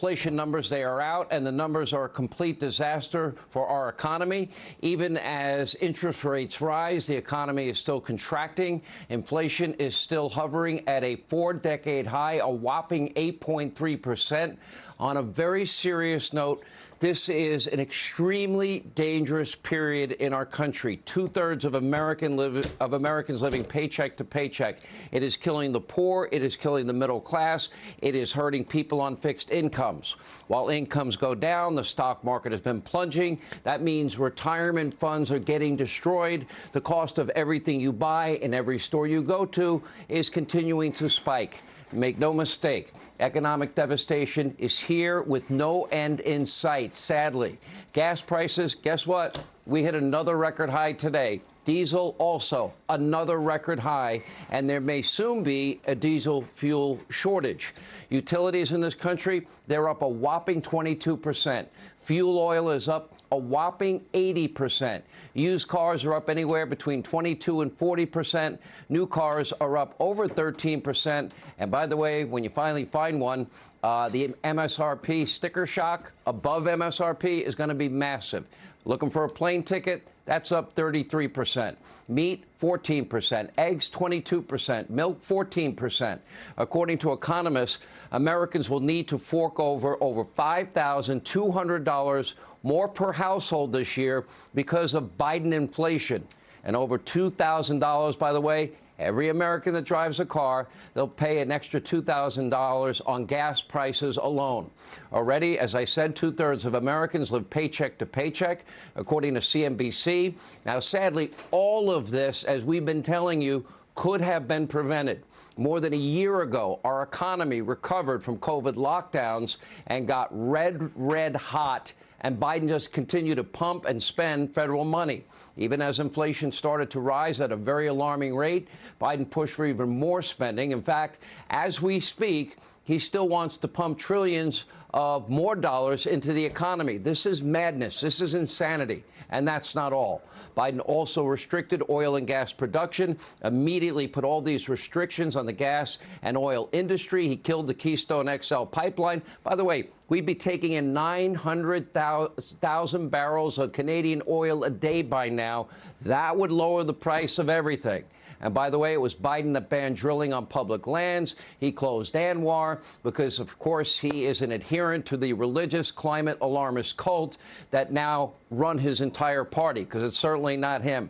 inflation numbers, they are out, and the numbers are a complete disaster for our economy. Even as interest rates rise, the economy is still contracting. Inflation is still hovering at a four-decade high, a whopping 8.3%. On a very serious note, this is an extremely dangerous period in our country. Two-thirds of Americans living paycheck to paycheck. It is killing the poor. It is killing the middle class. It is hurting people on fixed incomes. While incomes go down, the stock market has been plunging. That means retirement funds are getting destroyed. The cost of everything you buy in every store you go to is continuing to spike. Make no mistake, economic devastation is here with no end in sight, sadly. Gas prices, guess what? We hit another record high today. Diesel also another record high, and there may soon be a diesel fuel shortage. Utilities in this country, they're up a whopping 22%. Fuel oil is up a whopping 80%. Used cars are up anywhere between 22 and 40%. New cars are up over 13%. And by the way, when you finally find one, the MSRP sticker shock above MSRP is going to be massive. Looking for a plane ticket? That's up 33%. Meat, 14%. Eggs, 22%. Milk, 14%. According to economists, Americans will need to fork over $5,200 more per household this year because of Biden inflation. And over $2,000, by the way, every American that drives a car, they'll pay an extra $2,000 on gas prices alone. Already, as I said, two-thirds of Americans live paycheck to paycheck, according to CNBC. Now, sadly, all of this, as we've been telling you, could have been prevented. More than a year ago, our economy recovered from COVID lockdowns and got red hot. And Biden just continued to pump and spend federal money. Even as inflation started to rise at a very alarming rate, Biden pushed for even more spending. In fact, as we speak, he still wants to pump trillions of more dollars into the economy. This is madness. This is insanity. And that's not all. Biden also restricted oil and gas production, immediately put all these restrictions on the gas and oil industry. He killed the Keystone XL pipeline. By the way, we'd be taking in 900,000 barrels of Canadian oil a day by now. That would lower the price of everything. And by the way, it was Biden that banned drilling on public lands. He closed ANWR because, of course, he is an adherent to the religious climate alarmist cult that now run his entire party, because it's certainly not him.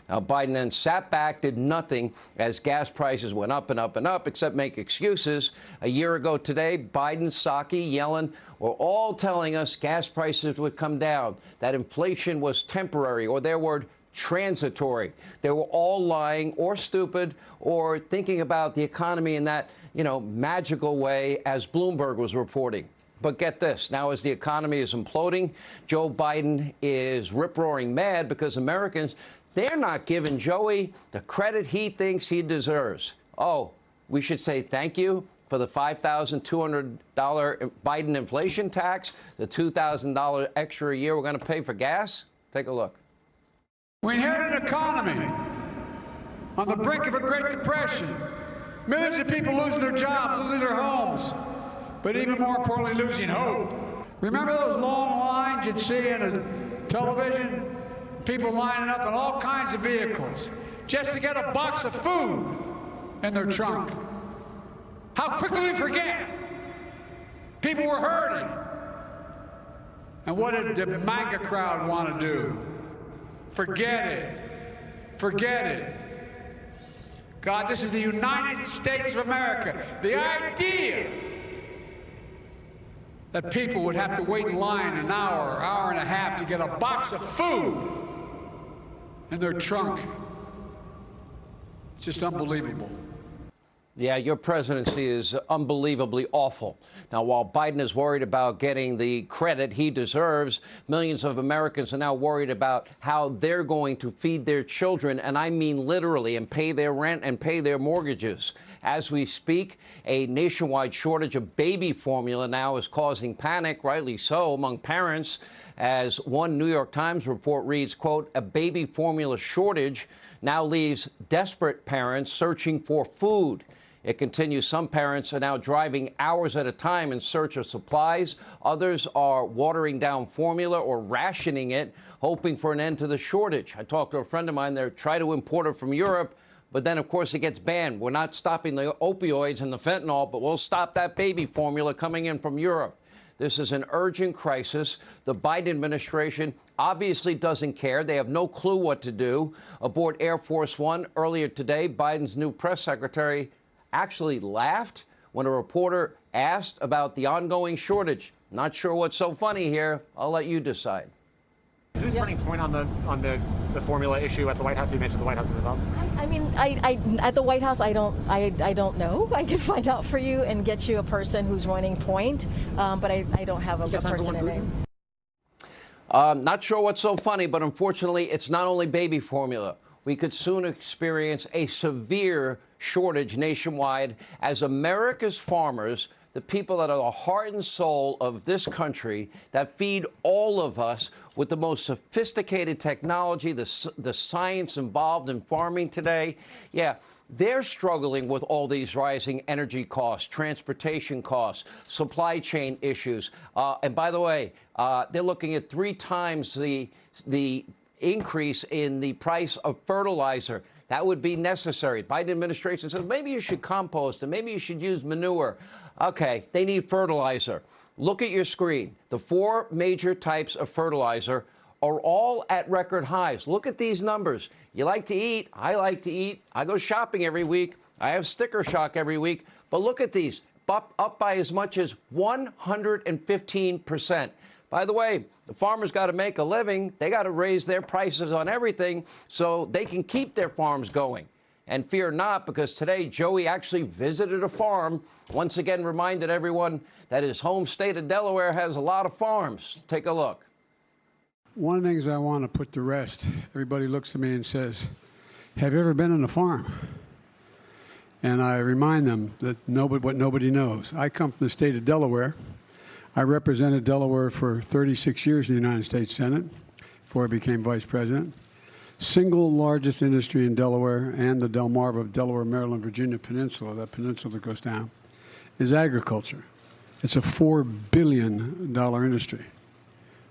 Now, Biden then sat back, did nothing as gas prices went up and up and up, except make excuses. A year ago today, Biden, Psaki, Yellen were all telling us gas prices would come down, that inflation was temporary, or their word, transitory. They were all lying or stupid or thinking about the economy in that, magical way, as Bloomberg was reporting. But get this, now as the economy is imploding, Joe Biden is rip-roaring mad because Americans, they're not giving Joey the credit he thinks he deserves. Oh, we should say thank you for the $5,200 Biden inflation tax, the $2,000 extra a year we're going to pay for gas? Take a look. We inherited an economy on the brink of a Great Depression. Millions of people losing their jobs, losing their homes, but even more importantly, losing hope. Remember those long lines you'd see on the television? People lining up in all kinds of vehicles just to get a box of food in their trunk. How quickly we forget. People were hurting. And what did the MAGA crowd want to do? Forget it. Forget it. God, this is the United States of America. The idea that people would have to wait in line an hour, hour and a half to get a box of food in their trunk. It's just unbelievable. Yeah, your presidency is unbelievably awful. Now, while Biden is worried about getting the credit he deserves, millions of Americans are now worried about how they're going to feed their children, and I mean literally, and pay their rent and pay their mortgages. As we speak, a nationwide shortage of baby formula now is causing panic, rightly so, among parents, as one New York Times report reads, quote, a baby formula shortage now leaves desperate parents searching for food. It continues. Some parents are now driving hours at a time in search of supplies. Others are watering down formula or rationing it, hoping for an end to the shortage. I talked to a friend of mine. They're trying to import it from Europe, but then, of course, it gets banned. We're not stopping the opioids and the fentanyl, but we'll stop that baby formula coming in from Europe. This is an urgent crisis. The Biden administration obviously doesn't care. They have no clue what to do. Aboard Air Force One earlier today, Biden's new press secretary actually laughed when a reporter asked about the ongoing shortage. Not sure what's so funny here. I'll let you decide. Is this turning point on the formula issue at the White House? You mentioned the White House is involved. I mean, I at the White House, I don't know. I can find out for you and get you a person who's running point, but I don't have a person in name. Not sure what's so funny, but unfortunately, it's not only baby formula. We could soon experience a severe shortage nationwide as America's farmers, the people that are the heart and soul of this country, that feed all of us with the most sophisticated technology, the science involved in farming today. Yeah, they're struggling with all these rising energy costs, transportation costs, supply chain issues. And by the way, they're looking at 3 times the increase in the price of fertilizer. That would be necessary. Biden administration says maybe you should compost and maybe you should use manure. Okay, they need fertilizer. Look at your screen. The 4 major types of fertilizer are all at record highs. Look at these numbers. You like to eat. I like to eat. I go shopping every week. I have sticker shock every week. But look at these, up by as much as 115%. By the way, the farmers got to make a living. They got to raise their prices on everything so they can keep their farms going. And fear not, because today Joey actually visited a farm, once again reminded everyone that his home state of Delaware has a lot of farms. Take a look. One of the things I want to put to rest, everybody looks at me and says, have you ever been on a farm? And I remind them that what nobody knows. I come from the state of Delaware. I represented Delaware for 36 years in the United States Senate before I became vice president. Single largest industry in Delaware and the Delmarva, Delaware, Maryland, Virginia Peninsula, that peninsula that goes down, is agriculture. It's a $4 billion industry.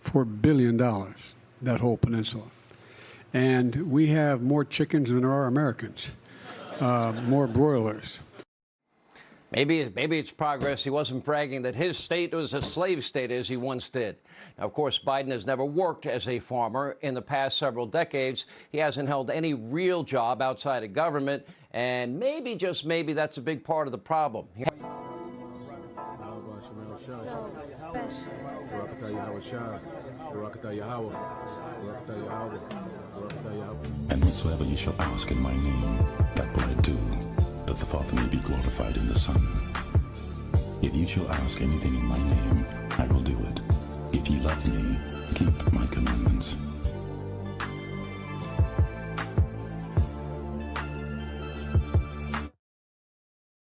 $4 billion, that whole peninsula. And we have more chickens than there are Americans, more broilers. Maybe it's progress. He wasn't bragging that his state was a slave state as he once did. Now, of course, Biden has never worked as a farmer in the past several decades. He hasn't held any real job outside of government, and maybe, just maybe, that's a big part of the problem. And whatsoever you shall ask in my name, that will I do, that the Father may be glorified in the Son. If you shall ask anything in my name, I will do it. If ye love me, keep my commandments.